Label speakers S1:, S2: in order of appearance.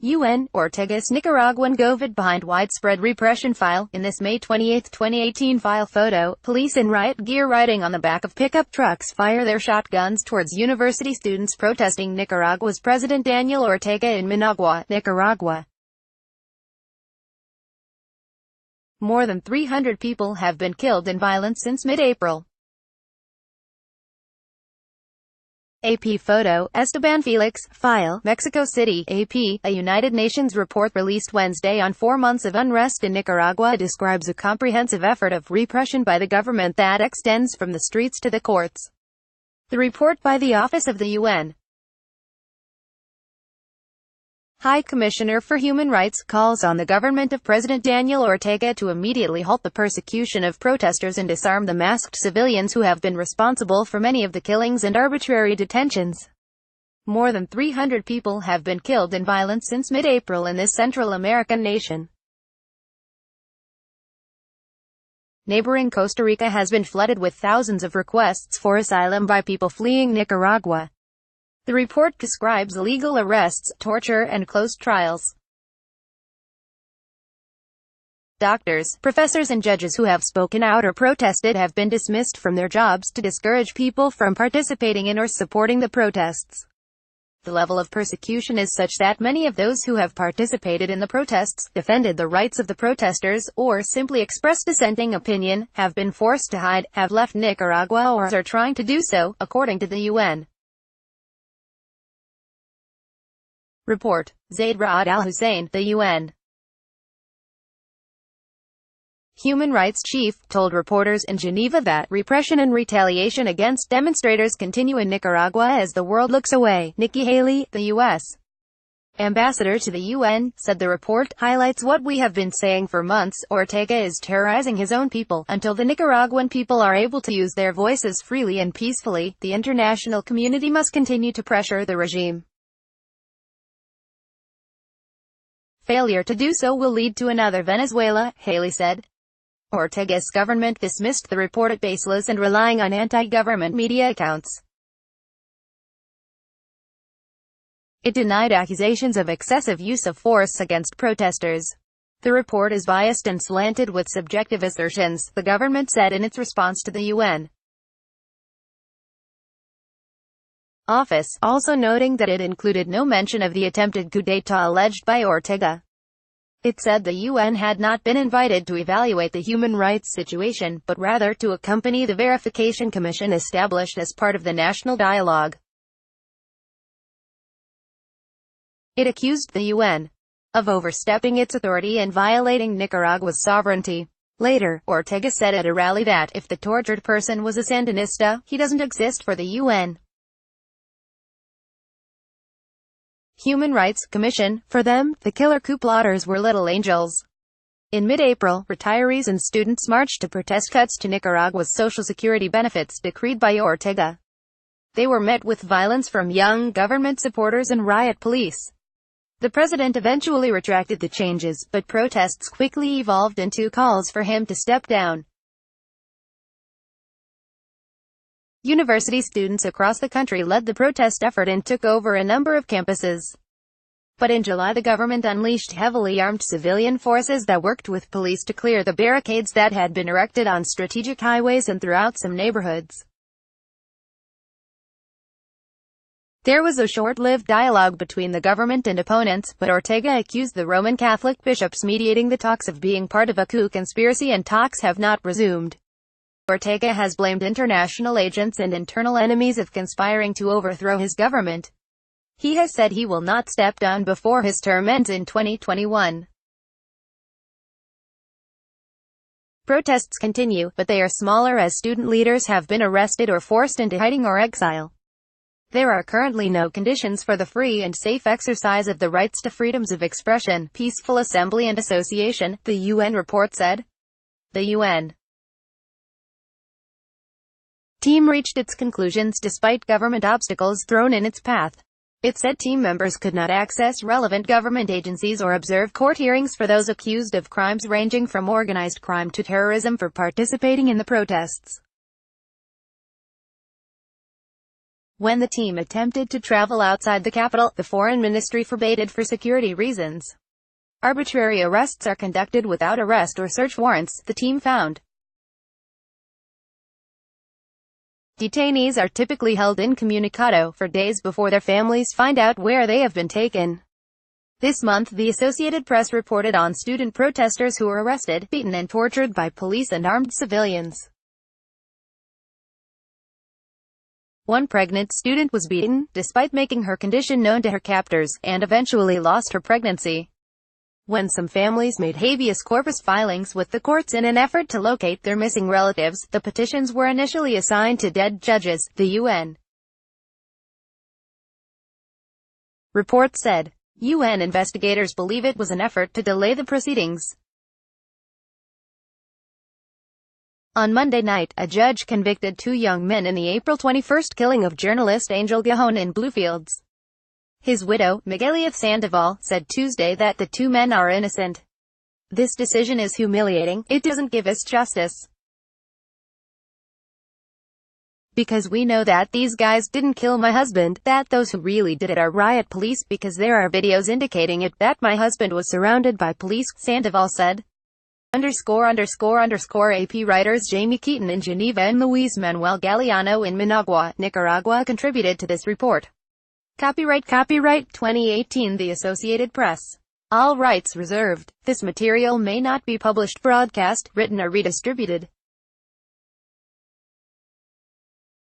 S1: UN, Ortega's Nicaraguan govt behind widespread repression file. In this May 28, 2018 file photo, police in riot gear riding on the back of pickup trucks fire their shotguns towards university students protesting Nicaragua's President Daniel Ortega in Managua, Nicaragua. More than 300 people have been killed in violence since mid-April. AP photo, Esteban Felix, file, Mexico City, AP. A United Nations report released Wednesday on 4 months of unrest in Nicaragua describes a comprehensive effort of repression by the government that extends from the streets to the courts. The report by the Office of the UN High Commissioner for Human Rights calls on the government of President Daniel Ortega to immediately halt the persecution of protesters and disarm the masked civilians who have been responsible for many of the killings and arbitrary detentions. More than 300 people have been killed in violence since mid-April in this Central American nation. Neighboring Costa Rica has been flooded with thousands of requests for asylum by people fleeing Nicaragua. The report describes illegal arrests, torture, and closed trials. Doctors, professors and judges who have spoken out or protested have been dismissed from their jobs to discourage people from participating in or supporting the protests. The level of persecution is such that many of those who have participated in the protests, defended the rights of the protesters, or simply expressed dissenting opinion, have been forced to hide, have left Nicaragua or are trying to do so, according to the UN. Report. Zaid Ra'ad al-Hussein, the UN Human Rights Chief, told reporters in Geneva that repression and retaliation against demonstrators continue in Nicaragua as the world looks away. Nikki Haley, the U.S. ambassador to the UN, said the report highlights what we have been saying for months: Ortega is terrorizing his own people. Until the Nicaraguan people are able to use their voices freely and peacefully, the international community must continue to pressure the regime. Failure to do so will lead to another Venezuela, Haley said. Ortega's government dismissed the report as baseless and relying on anti-government media accounts. It denied accusations of excessive use of force against protesters. The report is biased and slanted with subjective assertions, the government said in its response to the UN office, also noting that it included no mention of the attempted coup d'état alleged by Ortega. It said the UN had not been invited to evaluate the human rights situation, but rather to accompany the verification commission established as part of the national dialogue. It accused the UN of overstepping its authority and violating Nicaragua's sovereignty. Later, Ortega said at a rally that if the tortured person was a Sandinista, he doesn't exist for the UN. Human Rights Commission, for them, the killer coup plotters were little angels. In mid-April, retirees and students marched to protest cuts to Nicaragua's social security benefits decreed by Ortega. They were met with violence from young government supporters and riot police. The president eventually retracted the changes, but protests quickly evolved into calls for him to step down. University students across the country led the protest effort and took over a number of campuses. But in July the government unleashed heavily armed civilian forces that worked with police to clear the barricades that had been erected on strategic highways and throughout some neighborhoods. There was a short-lived dialogue between the government and opponents, but Ortega accused the Roman Catholic bishops mediating the talks of being part of a coup conspiracy, and talks have not resumed. Ortega has blamed international agents and internal enemies of conspiring to overthrow his government. He has said he will not step down before his term ends in 2021. Protests continue, but they are smaller as student leaders have been arrested or forced into hiding or exile. There are currently no conditions for the free and safe exercise of the rights to freedoms of expression, peaceful assembly and association, the UN report said. The UN team reached its conclusions despite government obstacles thrown in its path. It said team members could not access relevant government agencies or observe court hearings for those accused of crimes ranging from organized crime to terrorism for participating in the protests. When the team attempted to travel outside the capital, the foreign ministry forbade it for security reasons. Arbitrary arrests are conducted without arrest or search warrants, the team found. Detainees are typically held incommunicado for days before their families find out where they have been taken. This month, the Associated Press reported on student protesters who were arrested, beaten and tortured by police and armed civilians. One pregnant student was beaten, despite making her condition known to her captors, and eventually lost her pregnancy. When some families made habeas corpus filings with the courts in an effort to locate their missing relatives, the petitions were initially assigned to dead judges, the UN report said. UN investigators believe it was an effort to delay the proceedings. On Monday night, a judge convicted 2 young men in the April 21 killing of journalist Angel Gajon in Bluefields. His widow, Miguelith Sandoval, said Tuesday that the 2 men are innocent. "This decision is humiliating, it doesn't give us justice. Because we know that these guys didn't kill my husband, that those who really did it are riot police, because there are videos indicating it, that my husband was surrounded by police," Sandoval said. AP writers Jamie Keaton in Geneva and Luis Manuel Galeano in Managua, Nicaragua contributed to this report. Copyright 2018 The Associated Press. All rights reserved. This material may not be published, broadcast, written or redistributed.